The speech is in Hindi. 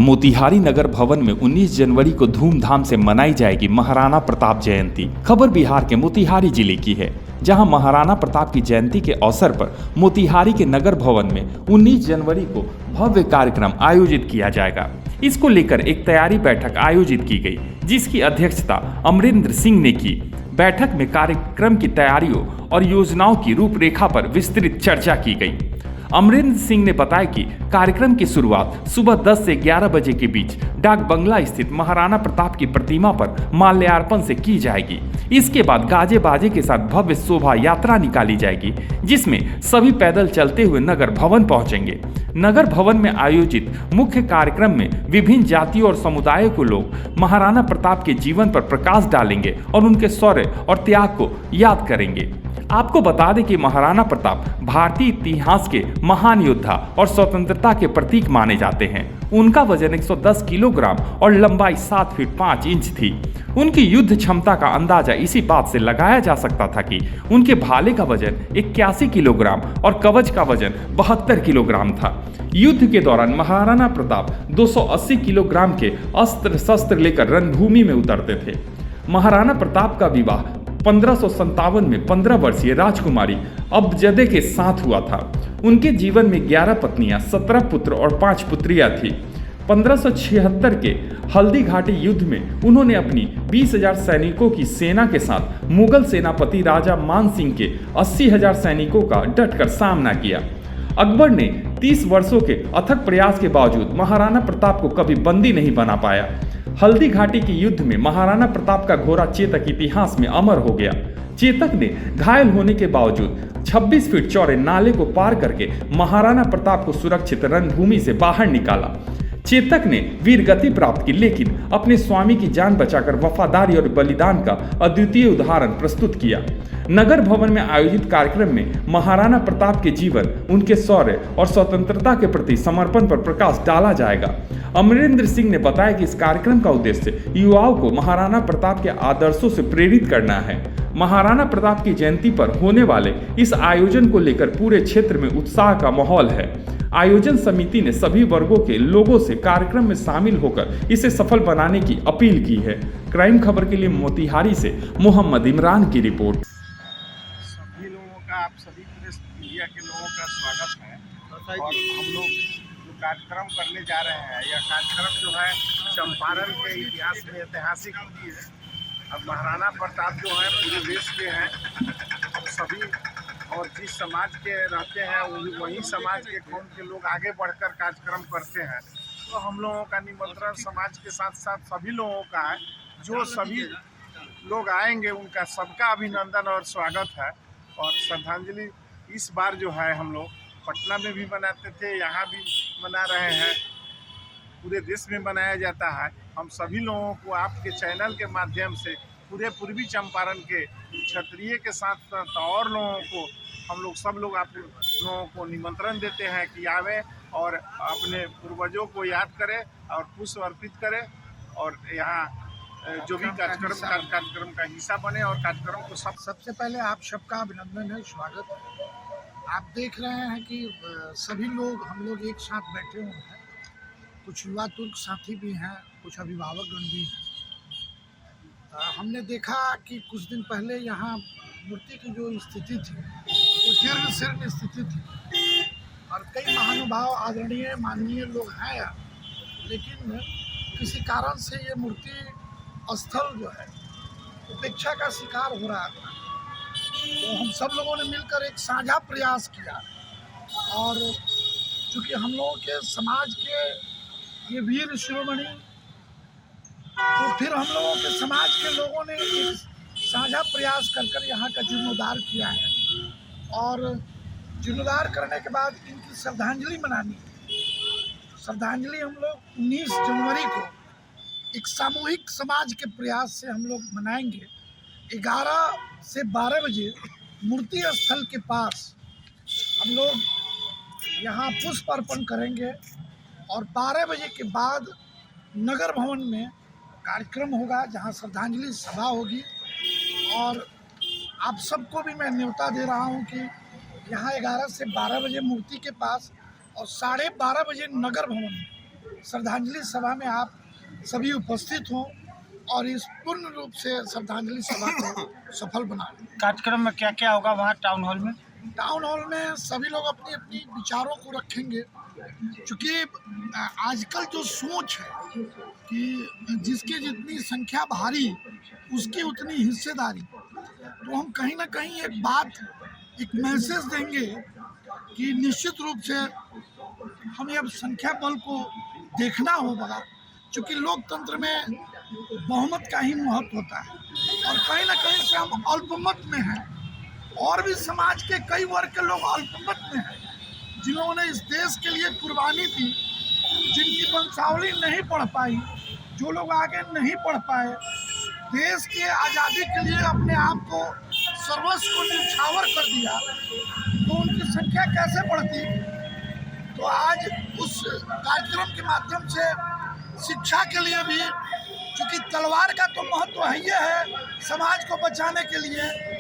मोतिहारी नगर भवन में 19 जनवरी को धूमधाम से मनाई जाएगी महाराणा प्रताप जयंती। खबर बिहार के मोतिहारी जिले की है, जहां महाराणा प्रताप की जयंती के अवसर पर मोतिहारी के नगर भवन में 19 जनवरी को भव्य कार्यक्रम आयोजित किया जाएगा। इसको लेकर एक तैयारी बैठक आयोजित की गई, जिसकी अध्यक्षता अमरेंद्र सिंह ने की। बैठक में कार्यक्रम की तैयारियों और योजनाओं की रूपरेखा पर विस्तृत चर्चा की गई। अमरेंद्र सिंह ने बताया कि कार्यक्रम की शुरुआत सुबह 10 से 11 बजे के बीच डाक बंगला स्थित महाराणा प्रताप की प्रतिमा पर माल्यार्पण से की जाएगी। इसके बाद गाजे बाजे के साथ भव्य शोभा यात्रा निकाली जाएगी, जिसमें सभी पैदल चलते हुए नगर भवन पहुंचेंगे। नगर भवन में आयोजित मुख्य कार्यक्रम में विभिन्न जातियों और समुदायों के लोग महाराणा प्रताप के जीवन पर प्रकाश डालेंगे और उनके शौर्य और त्याग को याद करेंगे। आपको बता दें कि महाराणा प्रताप भारतीय इतिहास के महान योद्धा और स्वतंत्रता के प्रतीक माने जाते हैं। उनका वजन 110 किलोग्राम और लंबाई 7 फीट 5 इंच थी। उनकी युद्ध क्षमता का अंदाजा इसी बात से लगाया जा सकता था कि उनके भाले का वजन 81 किलोग्राम और कवच का वजन 72 किलोग्राम था। युद्ध के दौरान महाराणा प्रताप 280 किलोग्राम के अस्त्र शस्त्र लेकर रणभूमि में उतरते थे। महाराणा प्रताप का विवाह 1557 में 15 वर्षीय राजकुमारी अबजदे के साथ हुआ था। उनके जीवन में 11 पत्नियां, 17 पुत्र और 5 पुत्रियां थी। 1576 के हल्दी घाटी युद्ध में उन्होंने अपनी 20,000 सैनिकों की सेना के साथ मुगल सेनापति राजा मान सिंह के 80,000 सैनिकों का डटकर सामना किया। अकबर ने 30 वर्षों के अथक प्रयास के बावजूद महाराणा प्रताप को कभी बंदी नहीं बना पाया। हल्दी घाटी के युद्ध में महाराणा प्रताप का घोड़ा चेतक इतिहास में अमर हो गया। चेतक ने घायल होने के बावजूद 26 फीट चौड़े नाले को पार करके महाराणा प्रताप को सुरक्षित रणभूमि से बाहर निकाला। चेतक ने वीर गति प्राप्त की, लेकिन अपने स्वामी की जान बचाकर वफादारी और बलिदान का अद्वितीय उदाहरण प्रस्तुत किया। नगर भवन में आयोजित कार्यक्रम में महाराणा प्रताप के जीवन, उनके शौर्य और स्वतंत्रता के प्रति समर्पण पर प्रकाश डाला जाएगा। अमरेंद्र सिंह ने बताया कि इस कार्यक्रम का उद्देश्य युवाओं को महाराणा प्रताप के आदर्शों से प्रेरित करना है। महाराणा प्रताप की जयंती पर होने वाले इस आयोजन को लेकर पूरे क्षेत्र में उत्साह का माहौल है। आयोजन समिति ने सभी वर्गों के लोगों से कार्यक्रम में शामिल होकर इसे सफल बनाने की अपील की है। क्राइम खबर के लिए मोतिहारी से मोहम्मद इमरान की रिपोर्ट। सभी लोगों का, आप सभी प्रेस मीडिया के लोगों का स्वागत है। और हम लोग जो कार्यक्रम करने जा रहे हैं, यह कार्यक्रम जो है चंपारण के इतिहास में ऐतिहासिक है। अब महाराणा प्रताप जो है पूरे देश के हैं, सभी और जिस समाज के रहते हैं वही समाज के कौम के लोग आगे बढ़कर कार्यक्रम करते हैं। तो हम लोगों का निमंत्रण समाज के साथ साथ सभी लोगों का है। जो सभी लोग आएंगे उनका सबका अभिनंदन और स्वागत है। और श्रद्धांजलि इस बार जो है हम लोग पटना में भी मनाते थे, यहाँ भी मना रहे हैं, पूरे देश में मनाया जाता है। हम सभी लोगों को आपके चैनल के माध्यम से पूरे पूर्वी चंपारण के क्षत्रिय के साथ साथ और लोगों को हम लोग सब लोग आप लोगों को निमंत्रण देते हैं कि आवे और अपने पूर्वजों को याद करें और पुष्प अर्पित करें और यहाँ जो भी कार्यक्रम का हिस्सा बने और कार्यक्रम को सबसे पहले आप सबका अभिनंदन है, स्वागत है। आप देख रहे हैं कि सभी लोग हम लोग एक साथ बैठे हुए हैं। कुछ युवा तुर्क साथी भी हैं, कुछ अभिभावकगण भी हैं। हमने देखा कि कुछ दिन पहले यहाँ मूर्ति की जो स्थिति थी वो जीर्ण शीर्ण स्थिति थी और कई महानुभाव आदरणीय माननीय लोग हैं यहाँ, लेकिन किसी कारण से ये मूर्ति स्थल जो है उपेक्षा का शिकार हो रहा था। तो हम सब लोगों ने मिलकर एक साझा प्रयास किया और चूँकि हम लोगों के समाज के ये वीर शिरोमणि, तो फिर हम लोगों के समाज के लोगों ने एक साझा प्रयास कर यहाँ का जीर्णोद्धार किया है और जीर्णोद्धार करने के बाद इनकी श्रद्धांजलि मनानी है। श्रद्धांजलि हम लोग 19 जनवरी को एक सामूहिक समाज के प्रयास से हम लोग मनाएंगे। 11 से 12 बजे मूर्ति स्थल के पास हम लोग यहाँ पुष्प अर्पण करेंगे और 12 बजे के बाद नगर भवन में कार्यक्रम होगा, जहाँ श्रद्धांजलि सभा होगी। और आप सबको भी मैं न्योता दे रहा हूँ कि यहाँ 11 से 12 बजे मूर्ति के पास और 12:30 बजे नगर भवन में श्रद्धांजलि सभा में आप सभी उपस्थित हों और इस पूर्ण रूप से श्रद्धांजलि सभा को सफल बनाएं। कार्यक्रम में क्या क्या होगा वहाँ टाउन हॉल में? टाउन हॉल में सभी लोग अपनी अपनी विचारों को रखेंगे, क्योंकि आजकल जो सोच है कि जिसकी जितनी संख्या भारी उसकी उतनी हिस्सेदारी, तो हम कहीं ना कहीं एक बात, एक मैसेज देंगे कि निश्चित रूप से हमें अब संख्या बल को देखना होगा, क्योंकि लोकतंत्र में बहुमत का ही महत्व होता है और कहीं ना कहीं से हम अल्पमत में हैं। और भी समाज के कई वर्ग के लोग अल्पमत में हैं, जिन्होंने इस देश के लिए कुर्बानी दी, जिनकी वंशावली नहीं पढ़ पाई, जो लोग आगे नहीं पढ़ पाए, देश के आज़ादी के लिए अपने आप को सर्वस्व को न्यौछावर कर दिया, तो उनकी संख्या कैसे बढ़ती। तो आज उस कार्यक्रम के माध्यम से शिक्षा के लिए भी, क्योंकि तलवार का तो महत्व है, समाज को बचाने के लिए